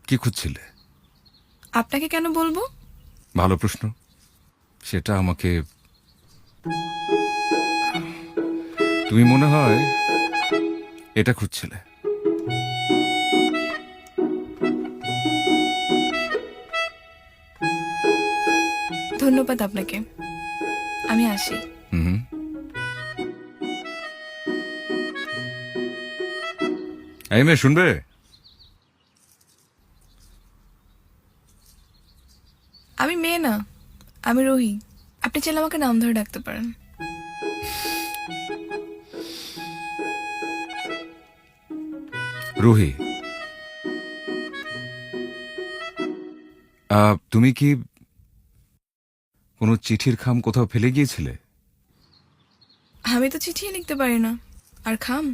কি খুঁজছিলে? আপনাকে কেন বলবো? ভালো প্রশ্ন। সেটা আমাকে তুমি মনে হয় এটা খুঁজছিলে। ধন্যবাদ আপনাকে। আমি আসি। হুম। এই মেয়ে, শুনবে? আমি মেয়ে না, আমি রোহি। আপনি চাইলে আমাকে নাম ধরে ডাকতে পারেন। রুহি, তুমি কি কোনো চিঠির খাম কোথাও ফেলে গিয়েছিলে? আমি তো চিঠি লিখতে পারি না, আর খাম